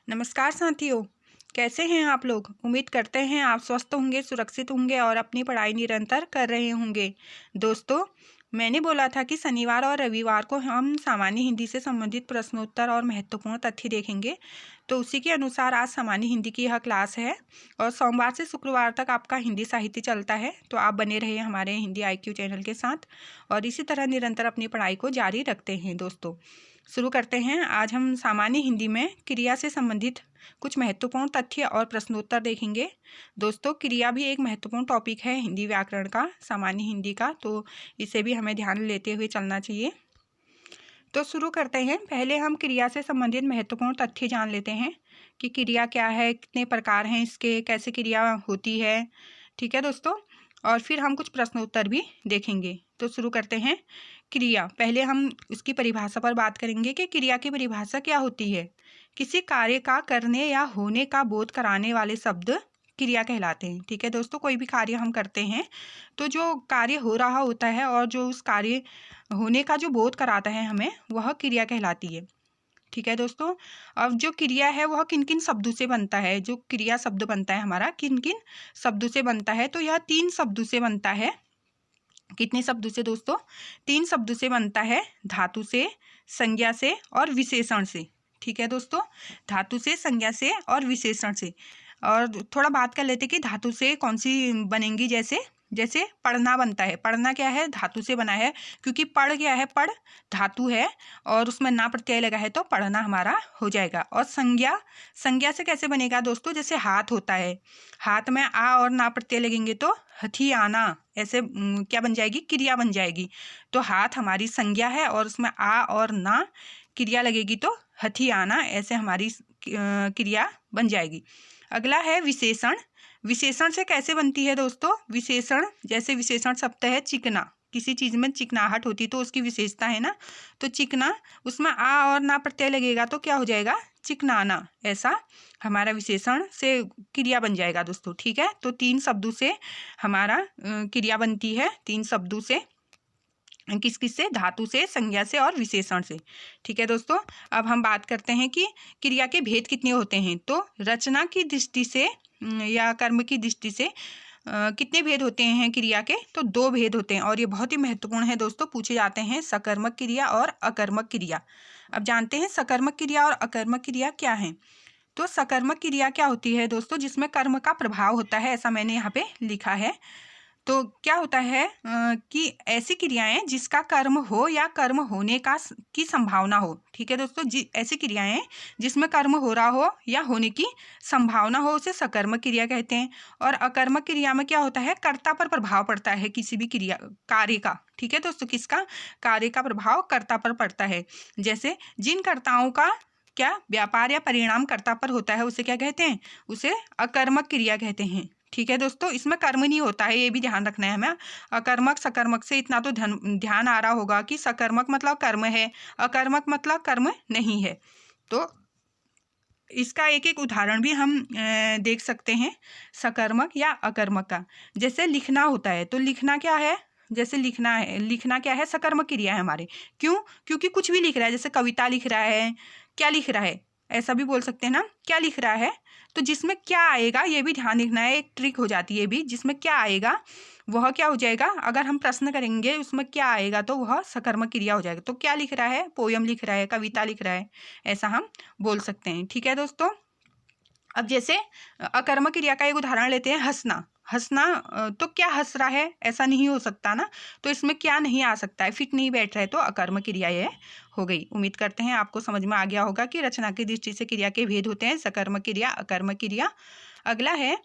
नमस्कार साथियों, कैसे हैं आप लोग। उम्मीद करते हैं आप स्वस्थ होंगे, सुरक्षित होंगे और अपनी पढ़ाई निरंतर कर रहे होंगे। दोस्तों, मैंने बोला था कि शनिवार और रविवार को हम सामान्य हिंदी से संबंधित प्रश्नोत्तर और महत्वपूर्ण तथ्य देखेंगे। तो उसी के अनुसार आज सामान्य हिंदी की यह क्लास है और सोमवार से शुक्रवार तक आपका हिंदी साहित्य चलता है। तो आप बने रहिए हमारे हिंदी IQ चैनल के साथ और इसी तरह निरंतर अपनी पढ़ाई को जारी रखते हैं। दोस्तों, शुरू करते हैं। आज हम सामान्य हिंदी में क्रिया से संबंधित कुछ महत्वपूर्ण तथ्य और प्रश्नोत्तर देखेंगे। दोस्तों, क्रिया भी एक महत्वपूर्ण टॉपिक है हिंदी व्याकरण का, सामान्य हिंदी का, तो इसे भी हमें ध्यान लेते हुए चलना चाहिए। तो शुरू करते हैं। पहले हम क्रिया से संबंधित महत्वपूर्ण तथ्य जान लेते हैं कि क्रिया क्या है, कितने प्रकार हैं इसके, कैसे क्रिया होती है। ठीक है दोस्तों, और फिर हम कुछ प्रश्नोत्तर भी देखेंगे। तो शुरू करते हैं। क्रिया, पहले हम उसकी परिभाषा पर बात करेंगे कि क्रिया की परिभाषा क्या होती है। किसी कार्य का करने या होने का बोध कराने वाले शब्द क्रिया कहलाते हैं। ठीक है दोस्तों, कोई भी कार्य हम करते हैं तो जो कार्य हो रहा होता है और जो उस कार्य होने का जो बोध कराता है हमें, वह क्रिया कहलाती है। ठीक है दोस्तों, अब जो क्रिया है वह किन किन शब्दों से बनता है, जो क्रिया शब्द बनता है हमारा किन किन शब्दों से बनता है, तो यह 3 शब्दों से बनता है। कितने शब्दों से दोस्तों? 3 शब्दों से बनता है, धातु से, संज्ञा से और विशेषण से। ठीक है दोस्तों, धातु से, संज्ञा से और विशेषण से। और थोड़ा बात कर लेते कि धातु से कौन सी बनेंगी। जैसे पढ़ना बनता है। पढ़ना क्या है? धातु से बना है, क्योंकि पढ़ क्या है? पढ़ धातु है और उसमें ना प्रत्यय लगा है तो पढ़ना हमारा हो जाएगा। और संज्ञा, संज्ञा से कैसे बनेगा दोस्तों? जैसे हाथ होता है, हाथ में आ और ना प्रत्यय लगेंगे तो हथियाना, ऐसे क्या बन जाएगी? क्रिया बन जाएगी। तो हाथ हमारी संज्ञा है और उसमें आ और ना क्रिया लगेगी तो हथियाना, ऐसे हमारी क्रिया बन जाएगी। अगला है विशेषण। विशेषण से कैसे बनती है दोस्तों? विशेषण, जैसे विशेषण शब्द है चिकना, किसी चीज़ में चिकनाहट होती तो उसकी विशेषता है ना, तो चिकना, उसमें आ और ना प्रत्यय लगेगा तो क्या हो जाएगा? चिकनाना, ऐसा हमारा विशेषण से क्रिया बन जाएगा दोस्तों। ठीक है, तो 3 शब्दों से हमारा क्रिया बनती है, 3 शब्दों से। किस किस से? धातु से, संज्ञा से और विशेषण से। ठीक है दोस्तों, अब हम बात करते हैं कि क्रिया के भेद कितने होते हैं। तो रचना की दृष्टि से या कर्म की दृष्टि से कितने भेद होते हैं क्रिया के? तो 2 भेद होते हैं और ये बहुत ही महत्वपूर्ण है दोस्तों, पूछे जाते हैं। सकर्मक क्रिया और अकर्मक क्रिया। अब जानते हैं सकर्मक क्रिया और अकर्मक क्रिया क्या है। तो सकर्मक क्रिया क्या होती है दोस्तों? जिसमें कर्म का प्रभाव होता है, ऐसा मैंने यहाँ पे लिखा है। तो क्या होता है कि ऐसी क्रियाएं जिसका कर्म हो या कर्म होने की संभावना हो। ठीक है दोस्तों, ऐसी क्रियाएं जिसमें कर्म हो रहा हो या होने की संभावना हो, उसे सकर्मक क्रिया कहते हैं। और अकर्मक क्रिया में क्या होता है? कर्ता पर प्रभाव पड़ता है किसी भी क्रिया कार्य का। ठीक है दोस्तों, किसका? कार्य का प्रभाव कर्ता पर पड़ता है। जैसे जिन कर्ताओं का क्या व्यापार या परिणाम कर्ता पर होता है, उसे क्या कहते हैं? उसे अकर्मक क्रिया कहते हैं। ठीक है दोस्तों, इसमें कर्म नहीं होता है, ये भी ध्यान रखना है हमें। अकर्मक सकर्मक से इतना तो ध्यान आ रहा होगा कि सकर्मक मतलब कर्म है, अकर्मक मतलब कर्म नहीं है। तो इसका एक एक उदाहरण भी हम देख सकते हैं, सकर्मक या अकर्मक का। जैसे लिखना होता है, तो लिखना क्या है? जैसे लिखना है, लिखना क्या है? सकर्मक क्रिया है हमारे। क्यों? क्योंकि कुछ भी लिख रहा है, जैसे कविता लिख रहा है, क्या लिख रहा है, ऐसा भी बोल सकते हैं ना, क्या लिख रहा है। तो जिसमें क्या आएगा ये भी ध्यान रखना है, एक ट्रिक हो जाती है भी, जिसमें क्या आएगा वह क्या हो जाएगा। अगर हम प्रश्न करेंगे उसमें क्या आएगा तो वह सकर्मक क्रिया हो जाएगा। तो क्या लिख रहा है? पोयम लिख रहा है, कविता लिख रहा है, ऐसा हम बोल सकते हैं। ठीक है दोस्तों, अब जैसे अकर्मक क्रिया का एक उदाहरण लेते हैं, हंसना। हंसना, तो क्या हंस रहा है, ऐसा नहीं हो सकता ना, तो इसमें क्या नहीं आ सकता है, फिट नहीं बैठ रहा है, तो अकर्मक क्रिया ये हो गई। उम्मीद करते हैं आपको समझ में आ गया होगा कि रचना की दृष्टि से क्रिया के भेद होते हैं, सकर्मक क्रिया, अकर्मक क्रिया। अगला है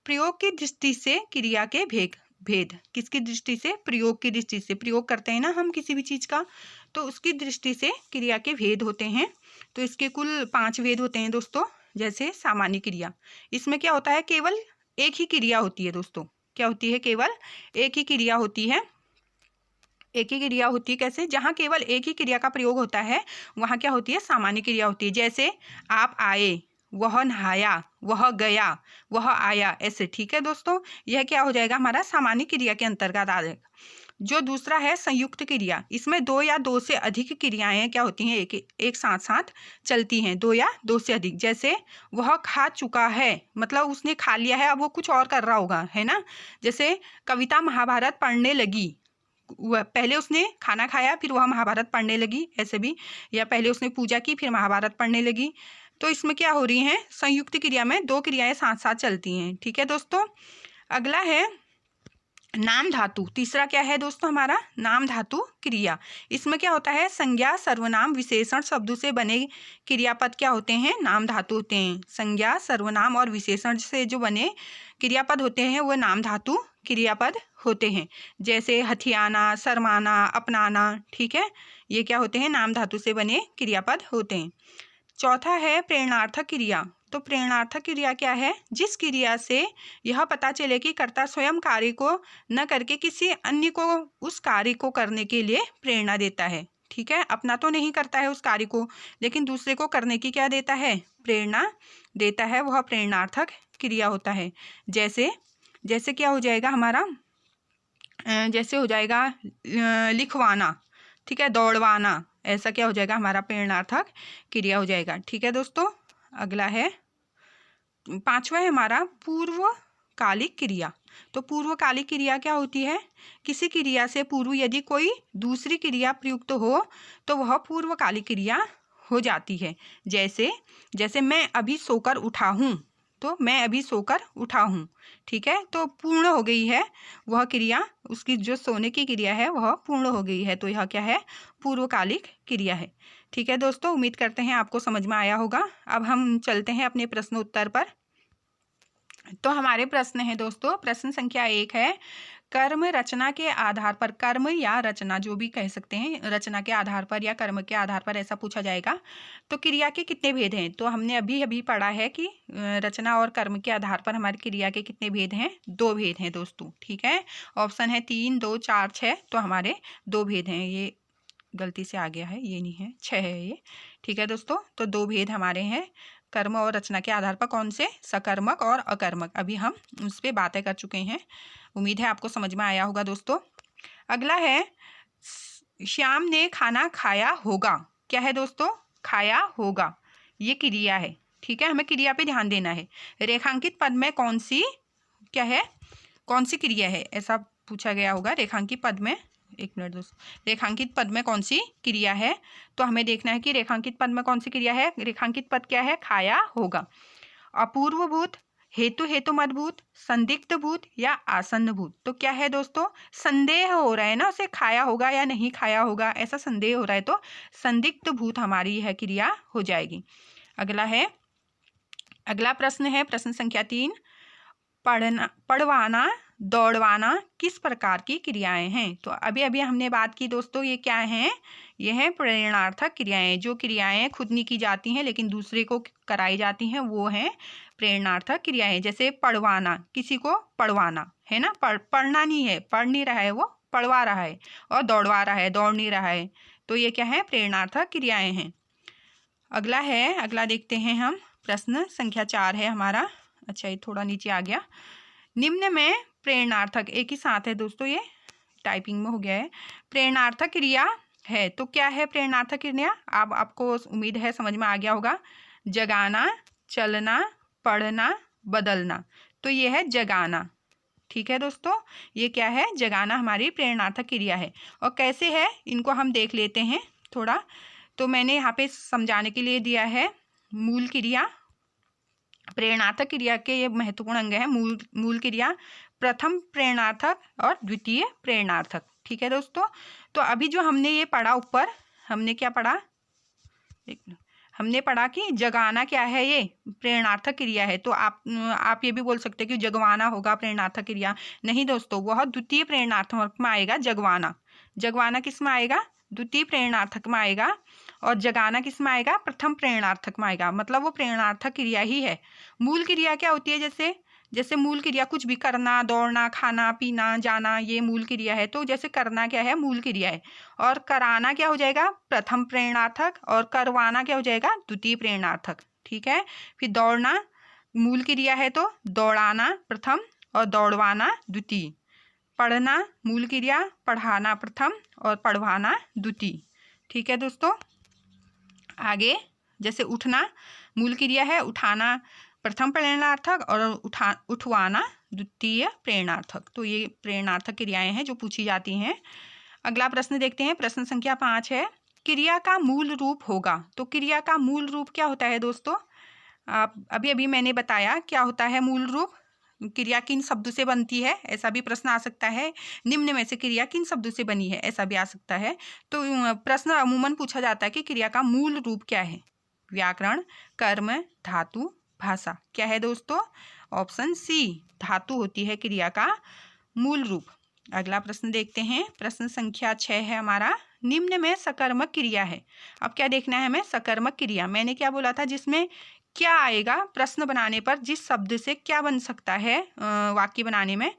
प्रयोग की दृष्टि से क्रिया के भेद। किसकी दृष्टि से? प्रयोग की दृष्टि से। प्रयोग करते हैं ना हम किसी भी चीज का, तो उसकी दृष्टि से क्रिया के भेद होते हैं। तो इसके कुल 5 भेद होते हैं दोस्तों। जैसे सामान्य क्रिया, इसमें क्या होता है? केवल एक ही क्रिया होती है दोस्तों। क्या होती है? केवल एक ही क्रिया होती है। एक ही क्रिया होती है। कैसे? जहाँ केवल एक ही क्रिया का प्रयोग होता है वहाँ क्या होती है? सामान्य क्रिया होती है। जैसे आप आए, वह नहाया, वह गया, वह आया, ऐसे। ठीक है दोस्तों, यह क्या हो जाएगा? हमारा सामान्य क्रिया के अंतर्गत आ जाएगा। जो दूसरा है संयुक्त क्रिया, इसमें दो या दो से अधिक क्रियाएं क्या होती हैं, एक साथ साथ चलती हैं, दो या दो से अधिक। जैसे वह खा चुका है, मतलब उसने खा लिया है, अब वो कुछ और कर रहा होगा, है ना। जैसे कविता महाभारत पढ़ने लगी, वह पहले उसने खाना खाया फिर वह महाभारत पढ़ने लगी, ऐसे भी। या पहले उसने पूजा की फिर महाभारत पढ़ने लगी। तो इसमें क्या हो रही है, संयुक्त क्रिया में दो क्रियाएं साथ साथ चलती हैं। ठीक है दोस्तों। अगला है नाम धातु। तीसरा क्या है दोस्तों हमारा, नाम धातु क्रिया। इसमें क्या होता है, संज्ञा सर्वनाम विशेषण शब्दों से बने क्रियापद क्या होते हैं, नाम धातु होते हैं। संज्ञा सर्वनाम और विशेषण से जो बने क्रियापद होते हैं वो नाम धातु क्रियापद होते हैं। जैसे हथियाना, शर्माना, अपनाना, ठीक है, ये क्या होते हैं, नाम धातु से बने क्रियापद होते हैं। चौथा है प्रेरणार्थक क्रिया। तो प्रेरणार्थक क्रिया क्या है, जिस क्रिया से यह पता चले कि कर्ता स्वयं कार्य को न करके किसी अन्य को उस कार्य को करने के लिए प्रेरणा देता है। ठीक है, अपना तो नहीं करता है उस कार्य को, लेकिन दूसरे को करने की क्या देता है, प्रेरणा देता है, वह प्रेरणार्थक क्रिया होता है। जैसे जैसे क्या हो जाएगा हमारा, जैसे हो जाएगा लिखवाना, ठीक है, दौड़वाना, ऐसा क्या हो जाएगा हमारा प्रेरणार्थक क्रिया हो जाएगा। ठीक है दोस्तों। अगला है पांचवा है हमारा पूर्वकालिक क्रिया। तो पूर्वकालिक क्रिया क्या होती है, किसी क्रिया से पूर्व यदि कोई दूसरी क्रिया प्रयुक्त हो तो वह पूर्वकालिक क्रिया हो जाती है। जैसे जैसे मैं अभी सोकर उठा हूँ, तो मैं अभी सोकर उठा हूँ, ठीक है, तो पूर्ण हो गई है वह क्रिया, उसकी जो सोने की क्रिया है वह पूर्ण हो गई है, तो यह क्या है, पूर्वकालिक क्रिया है। ठीक है दोस्तों, उम्मीद करते हैं आपको समझ में आया होगा। अब हम चलते हैं अपने प्रश्न उत्तर पर। तो हमारे प्रश्न है दोस्तों, प्रश्न संख्या 1 है, कर्म रचना के आधार पर, कर्म या रचना जो भी कह सकते हैं, रचना के आधार पर या कर्म के आधार पर ऐसा पूछा जाएगा। तो क्रिया के कितने भेद हैं, तो हमने अभी अभी पढ़ा है कि रचना और कर्म के आधार पर हमारी क्रिया के कितने भेद हैं, 2 भेद हैं दोस्तों। ठीक है, ऑप्शन है 3, 2, 4, 6, तो हमारे 2 भेद हैं। ये गलती से आ गया है, ये नहीं है, 6 है ये। ठीक है दोस्तों, तो 2 भेद हमारे हैं, कर्म और रचना के आधार पर। कौन से, सकर्मक और अकर्मक, अभी हम उस पर बातें कर चुके हैं। उम्मीद है आपको समझ में आया होगा दोस्तों। अगला है श्याम ने खाना खाया होगा। क्या है दोस्तों, खाया होगा, ये क्रिया है। ठीक है, हमें क्रिया पे ध्यान देना है। रेखांकित पद में कौन सी क्या है, कौन सी क्रिया है, ऐसा पूछा गया होगा। रेखांकित पद में, एक मिनट दोस्तों, रेखांकित पद में कौन सी क्रिया है, तो हमें देखना है कि रेखांकित पद में कौन सी क्रिया है। रेखांकित पद क्या है, खाया होगा। अपूर्वभूत, हेतु हेतु मदभूत, संदिग्ध भूत या आसन्न भूत। तो क्या है दोस्तों, संदेह हो रहा है ना, उसे खाया होगा या नहीं खाया होगा, ऐसा संदेह हो रहा है, तो संदिग्ध भूत हमारी यह क्रिया हो जाएगी। अगला प्रश्न है प्रश्न संख्या 3, पढ़वाना, दौड़वाना किस प्रकार की क्रियाएं हैं। तो अभी अभी हमने बात की दोस्तों, ये क्या हैं, ये हैं प्रेरणार्थक क्रियाएं। जो क्रियाएं खुद नहीं की जाती हैं लेकिन दूसरे को कराई जाती हैं, वो हैं प्रेरणार्थक क्रियाएं। जैसे पढ़वाना, किसी को पढ़वाना है ना, पढ़ना नहीं है, पढ़ नहीं रहा है, वो पढ़वा रहा है। और दौड़वा रहा है, दौड़ नहीं रहा है, तो ये क्या है, प्रेरणार्थक क्रियाएं हैं। अगला देखते हैं हम, प्रश्न संख्या 4 है हमारा। अच्छा, ये थोड़ा नीचे आ गया। निम्न में प्रेरणार्थक, एक ही साथ है दोस्तों, ये टाइपिंग में हो गया है, प्रेरणार्थक क्रिया है। तो क्या है प्रेरणार्थक क्रिया, आपको उम्मीद है समझ में आ गया होगा। जगाना, चलना, पढ़ना, बदलना। तो ये है जगाना। ठीक है दोस्तों, ये क्या है, जगाना हमारी प्रेरणार्थक क्रिया है। और कैसे है, इनको हम देख लेते हैं थोड़ा। तो मैंने यहाँ पे समझाने के लिए दिया है मूल क्रिया। प्रेरणार्थक क्रिया के ये महत्वपूर्ण अंग है, मूल क्रिया, प्रथम प्रेरणार्थक और द्वितीय प्रेरणार्थक। ठीक है दोस्तों, तो अभी जो हमने ये पढ़ा ऊपर, हमने क्या पढ़ा, हमने पढ़ा कि जगाना क्या है, ये प्रेरणार्थक क्रिया है। तो आप ये भी बोल सकते हैं कि जगवाना होगा प्रेरणार्थक क्रिया। नहीं दोस्तों, वह द्वितीय प्रेरणार्थक में आएगा। जगवाना किस में आएगा, द्वितीय प्रेरणार्थक में आएगा। और जगाना किस में आएगा, प्रथम प्रेरणार्थक में आएगा। मतलब वो प्रेरणार्थक क्रिया ही है। मूल क्रिया क्या होती है, जैसे मूल क्रिया कुछ भी करना, दौड़ना, खाना पीना, जाना, ये मूल क्रिया है। तो जैसे करना क्या है, मूल क्रिया है। और कराना क्या हो जाएगा, प्रथम प्रेरणार्थक। और करवाना क्या हो जाएगा, द्वितीय प्रेरणार्थक। ठीक है, फिर दौड़ना मूल क्रिया है, तो दौड़ाना प्रथम और दौड़वाना द्वितीय। पढ़ना मूल क्रिया, पढ़ाना प्रथम और पढ़वाना द्वितीय। ठीक है दोस्तों। आगे जैसे उठना मूल क्रिया है, उठाना प्रथम प्रेरणार्थक और उठवाना द्वितीय प्रेरणार्थक। तो ये प्रेरणार्थक क्रियाएं हैं जो पूछी जाती हैं। अगला प्रश्न देखते हैं, प्रश्न संख्या 5 है, क्रिया का मूल रूप होगा। तो क्रिया का मूल रूप क्या होता है दोस्तों? आप अभी मैंने बताया क्या होता है मूल रूप। क्रिया किन शब्दों से बनती है, ऐसा भी प्रश्न आ सकता है। निम्न में से क्रिया किन शब्दों से बनी है, ऐसा भी आ सकता है। तो प्रश्न अमूमन पूछा जाता है कि क्रिया का मूल रूप क्या है। व्याकरण, कर्म, धातु, भाषा। क्या है दोस्तों? ऑप्शन सी, धातु होती है क्रिया का मूल रूप। अगला प्रश्न देखते हैं, प्रश्न संख्या 6 है हमारा, निम्न में सकर्मक क्रिया है। अब क्या देखना है हमें? सकर्मक क्रिया। मैंने क्या बोला था, जिसमें क्या आएगा प्रश्न बनाने पर, जिस शब्द से क्या बन सकता है वाक्य बनाने में,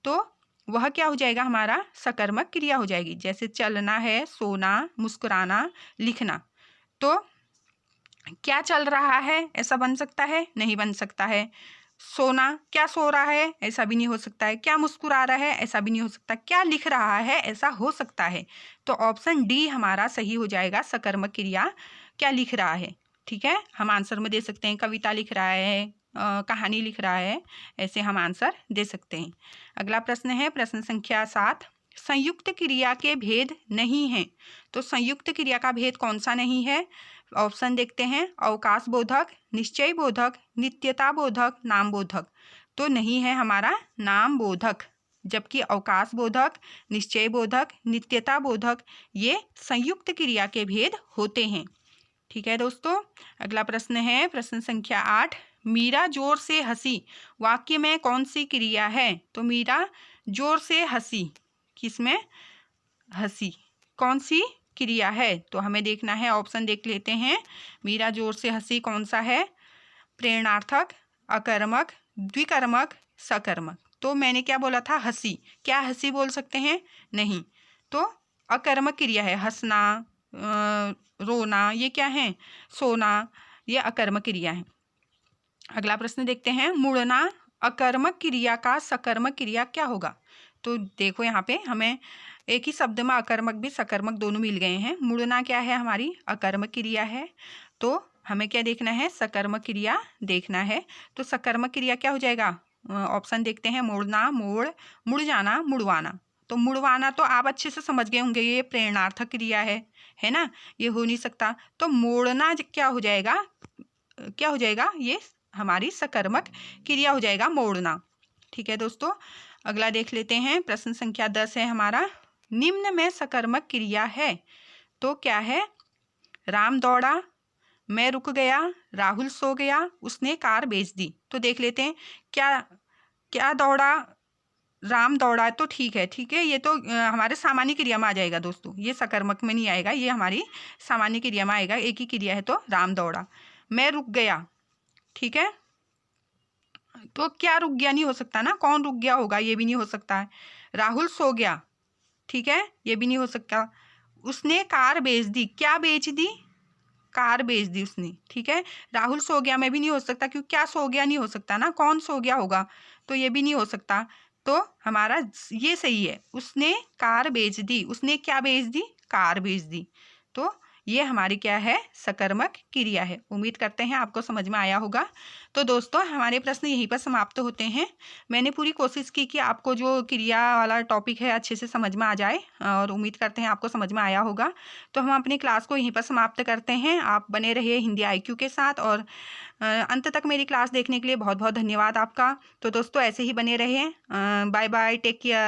तो वह क्या हो जाएगा? हमारा सकर्मक क्रिया हो जाएगी। जैसे चलना है, सोना, मुस्कुराना, लिखना। तो क्या चल रहा है, ऐसा बन सकता है? नहीं बन सकता है। सोना, क्या सो रहा है, ऐसा भी नहीं हो सकता है। क्या मुस्कुरा रहा है, ऐसा भी नहीं हो सकता। क्या लिख रहा है, ऐसा हो सकता है। तो ऑप्शन डी हमारा सही हो जाएगा, सकर्मक क्रिया क्या लिख रहा है। ठीक है, हम आंसर में दे सकते हैं कविता लिख रहा है, कहानी लिख रहा है, ऐसे हम आंसर दे सकते हैं। अगला प्रश्न है प्रश्न संख्या 7, संयुक्त क्रिया के भेद नहीं हैं। तो संयुक्त क्रिया का भेद कौन सा नहीं है? ऑप्शन देखते हैं, अवकाश बोधक, निश्चय बोधक, नित्यता बोधक, नाम बोधक। तो नहीं है हमारा नाम बोधक, जबकि अवकाश बोधक, निश्चय बोधक, नित्यता बोधक ये संयुक्त क्रिया के भेद होते हैं। ठीक है दोस्तों। अगला प्रश्न है प्रश्न संख्या 8, मीरा जोर से हंसी वाक्य में कौन सी क्रिया है? तो मीरा जोर से हंसी, किसमें? हंसी, कौन सी क्रिया है? तो हमें देखना है, ऑप्शन देख लेते हैं। मीरा जोर से हंसी कौन सा है? प्रेरणार्थक, अकर्मक, द्विकर्मक, सकर्मक। तो मैंने क्या बोला था? हंसी। क्या हंसी बोल सकते हैं? नहीं। तो अकर्मक क्रिया है, हंसना, रोना, ये क्या है? सोना, ये अकर्मक क्रिया है। अगला प्रश्न देखते हैं, मुड़ना अकर्मक क्रिया का सकर्मक क्रिया क्या होगा? तो देखो यहाँ पे हमें एक ही शब्द में अकर्मक भी सकर्मक दोनों मिल गए हैं। मुड़ना क्या है? हमारी अकर्मक क्रिया है। तो हमें क्या देखना है? सकर्मक क्रिया देखना है। तो सकर्मक क्रिया क्या हो जाएगा? ऑप्शन देखते हैं, मोड़ना, मोड़, मुड़ जाना, मुड़वाना। तो मुड़वाना तो आप अच्छे से समझ गए होंगे, ये प्रेरणार्थक क्रिया है ना, ये हो नहीं सकता। तो मोड़ना क्या हो जाएगा? क्या हो जाएगा? ये हमारी सकर्मक क्रिया हो जाएगा, मोड़ना। ठीक है दोस्तों। अगला देख लेते हैं, प्रश्न संख्या 10 है हमारा, निम्न में सकर्मक क्रिया है। तो क्या है? राम दौड़ा, मैं रुक गया, राहुल सो गया, उसने कार बेच दी। तो देख लेते हैं, क्या दौड़ा? राम दौड़ा, तो ठीक है, ये तो हमारे सामान्य क्रिया में आ जाएगा दोस्तों, ये सकर्मक में नहीं आएगा, ये हमारी सामान्य क्रिया में आएगा। एक ही क्रिया है, तो राम दौड़ा। मैं रुक गया, ठीक है, तो क्या रुक गया? नहीं हो सकता ना, कौन रुक गया होगा, ये भी नहीं हो सकता है। राहुल सो गया, ठीक है, ये भी नहीं हो सकता। उसने कार बेच दी, क्या बेच दी? कार बेच दी उसने, ठीक है। राहुल सो गया में भी नहीं हो सकता, क्योंकि क्या सो गया नहीं हो सकता ना, कौन सो गया होगा, तो ये भी नहीं हो सकता। तो हमारा ये सही है, उसने कार बेच दी। उसने क्या बेच दी? कार बेच दी। तो ये हमारी क्या है? सकर्मक क्रिया है। उम्मीद करते हैं आपको समझ में आया होगा। तो दोस्तों हमारे प्रश्न यहीं पर समाप्त होते हैं। मैंने पूरी कोशिश की कि आपको जो क्रिया वाला टॉपिक है अच्छे से समझ में आ जाए, और उम्मीद करते हैं आपको समझ में आया होगा। तो हम अपनी क्लास को यहीं पर समाप्त करते हैं। आप बने रहिए हिंदी IQ के साथ, और अंत तक मेरी क्लास देखने के लिए बहुत बहुत धन्यवाद आपका। तो दोस्तों ऐसे ही बने रहिए। Bye bye, take care.